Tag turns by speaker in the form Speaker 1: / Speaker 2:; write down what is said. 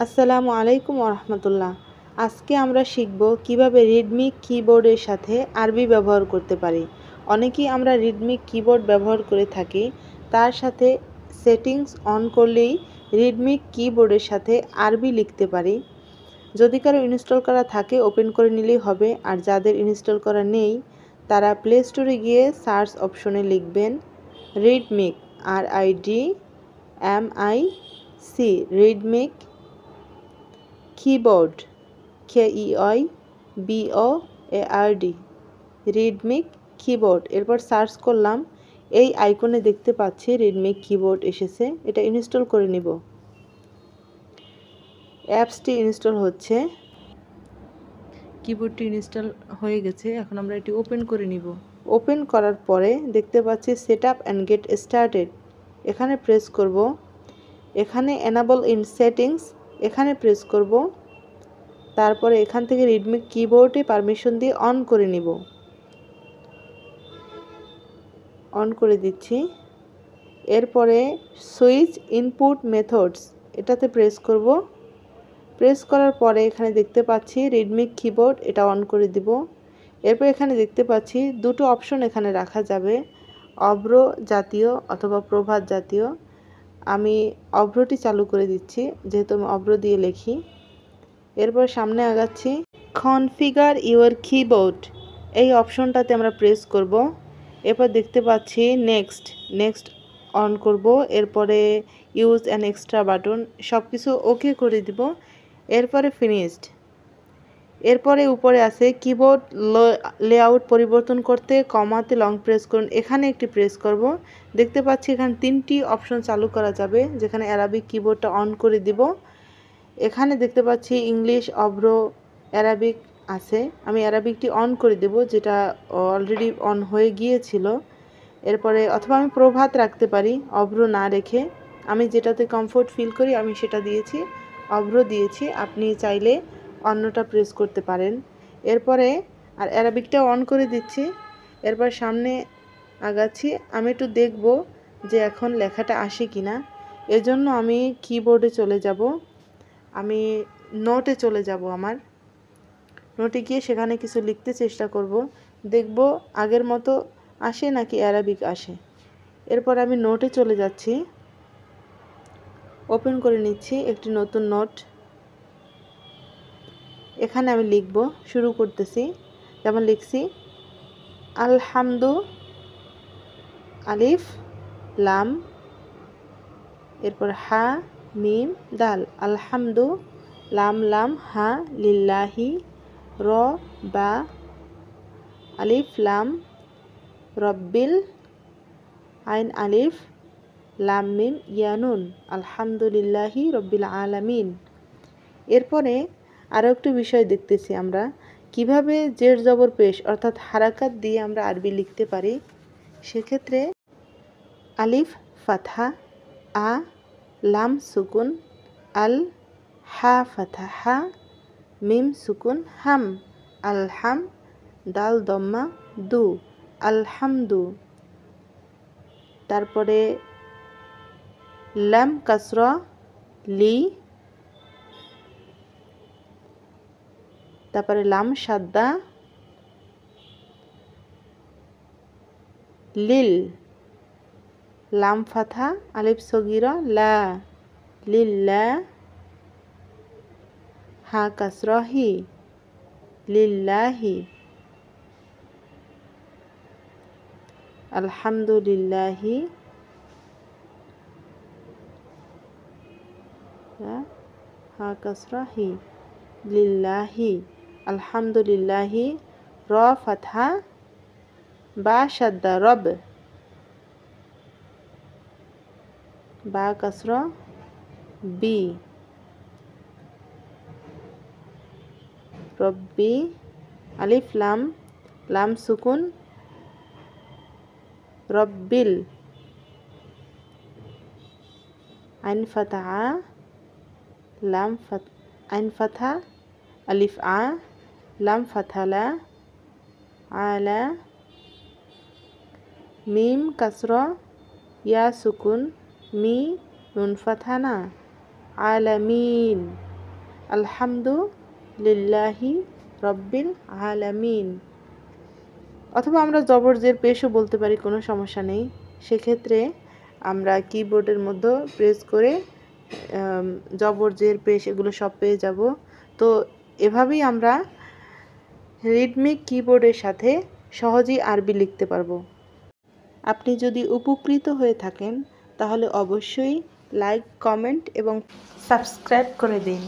Speaker 1: আসসালামু আলাইকুম ওরহমতুল্লাহ। আজকে আমরা শিখব কিভাবে রিদমিক কিবোর্ডের সাথে আরবি ব্যবহার করতে পারি। অনেকেই আমরা রিদমিক কিবোর্ড ব্যবহার করে থাকি, তার সাথে সেটিংস অন করলেই রিদমিক কিবোর্ডের সাথে আরবি লিখতে পারি। যদি কারো ইনস্টল করা থাকে ওপেন করে নিলেই হবে, আর যাদের ইনস্টল করা নেই তারা প্লে স্টোরে গিয়ে সার্চ অপশনে লিখবেন rhythmic, RIDMIC, rhythmic keyboard, KEYBOARD, rhythmic keyboard. এরপর সার্চ করলাম, এই আইকনে দেখতে পাচ্ছি রিদমিক কিবোর্ড এসেছে, এটা ইনস্টল করে নিব। অ্যাপসটি ইনস্টল হচ্ছে, কিবোর্ডটি ইনস্টল হয়ে গেছে। এখন আমরা এটি ওপেন করে নিব। ওপেন করার পরে দেখতে পাচ্ছি set up and get started, এখানে প্রেস করব। এখানে এনাবল ইন সেটিংস, এখানে প্রেস করব। তারপরে এখান থেকে রিদমিক কিবোর্ডে পারমিশন দিয়ে অন করে নিব। অন করে দিচ্ছি। এরপরে সুইচ ইনপুট মেথডস, এটাতে প্রেস করব। প্রেস করার পরে এখানে দেখতে পাচ্ছি রিদমিক কিবোর্ড, এটা অন করে দিব। এরপর এখানে দেখতে পাচ্ছি দুটো অপশন এখানে রাখা যাবে, অভ্র জাতীয় অথবা প্রভাত জাতীয়। আমি অভ্রটি চালু করে দিচ্ছি, যেহেতু আমি অভ্র দিয়ে লিখি। এরপর সামনে আগাচ্ছি, কনফিগার ইউর কিবোর্ড, এই অপশনটাতে আমরা প্রেস করব। এরপর দেখতে পাচ্ছি নেক্সট অন করব। এরপরে ইউজ অ্যান এক্সট্রা বাটন, সব কিছু ওকে করে দিব। এরপরে ফিনিশড। এরপরে উপরে আছে কিবোর্ড লেআউট পরিবর্তন করতে কমাতে লং প্রেস করুন, এখানে একটি প্রেস করব। দেখতে পাচ্ছি এখানে তিনটি অপশন চালু করা যাবে, যেখানে অ্যারাবিক কিবোর্ডটা অন করে দিব। এখানে দেখতে পাচ্ছি ইংলিশ, অভ্র, অ্যারাবিক আছে, আমি অ্যারাবিকটি অন করে দেব, যেটা অলরেডি অন হয়ে গিয়েছিল। এরপরে অথবা আমি প্রভাত রাখতে পারি অভ্র না রেখে, আমি যেটাতে কমফোর্ট ফিল করি আমি সেটা দিয়েছি, অভ্র দিয়েছি। আপনি চাইলে অন্যটা প্রেস করতে পারেন। এরপরে আর অ্যারাবিকটা অন করে দিচ্ছি। এরপর সামনে আগাচ্ছি, আমি একটু দেখব যে এখন লেখাটা আসে কিনা। এজন্য আমি কিবোর্ডে চলে যাব, আমি নোটে চলে যাব। আমার নোটে গিয়ে সেখানে কিছু লিখতে চেষ্টা করব, দেখব আগের মতো আসে নাকি অ্যারাবিক আসে। এরপর আমি নোটে চলে যাচ্ছি, ওপেন করে নিচ্ছি একটি নতুন নোট। এখানে আমি লিখব, শুরু করতেছি। যেমন লিখছি আলহামদু, আলিফ লাম, এরপর হা মিম দাল, আলহামদু লাম লাম হা লিল্লাহি, র বা আলিফ লাম রব্বিল, আইন আলিফ লাম মিম ইয়ানুন, আলহামদুলিল্লাহি রব্বিল আলামিন। এরপরে আরও একটু বিষয় দেখতেছি আমরা, কিভাবে জের জবর পেশ অর্থাৎ হারাকাত দিয়ে আমরা আরবি লিখতে পারি। সেক্ষেত্রে আলিফ ফাথা, আ লাম সুকুন, আল হা ফাথা হা, মিম সুকুন হাম, আলহাম, দাল দম্মা দু, আলহামদু। তারপরে লাম কাসরা লি, তারপরে লাম সাদ্দা লিল, লাম ফাথা আলিফ সগীরা লা, লিল্লা, হা কাসরা হি, লিল্লাহি, আলহামদুলিল্লাহি, হা কাসরা হি, লিল্লাহি, আলহামদুলিল্লাহি, র ফাথা বা সাদ্দা রব, বা কাসরা বি, রব্বি, আলিফ লাম লাম সুকুন রব্বিল, আইন ফাথা আ লাম আইন ফাথা আলিফ আ লাম ফাথা লা, আলা, মিম কাসরা ইয়া সুকুন মি, নুন ফাথা না, আলামিন। আলহামদুলিল্লাহি রব্বিল আলামিন। অথবা আমরা জবর জের পেশও বলতে পারি, কোনো সমস্যা নেই। সেক্ষেত্রে আমরা কিবোর্ডের মধ্যে প্রেস করে জবর জের পেশ এগুলো সব পেয়ে যাব। তো এভাবেই আমরা রিদমিক কিবোর্ডের সাথে সহজেই আরবি লিখতে পারবো। আপনি যদি উপকৃত হয়ে থাকেন তাহলে অবশ্যই লাইক, কমেন্ট এবং সাবস্ক্রাইব করে দিন।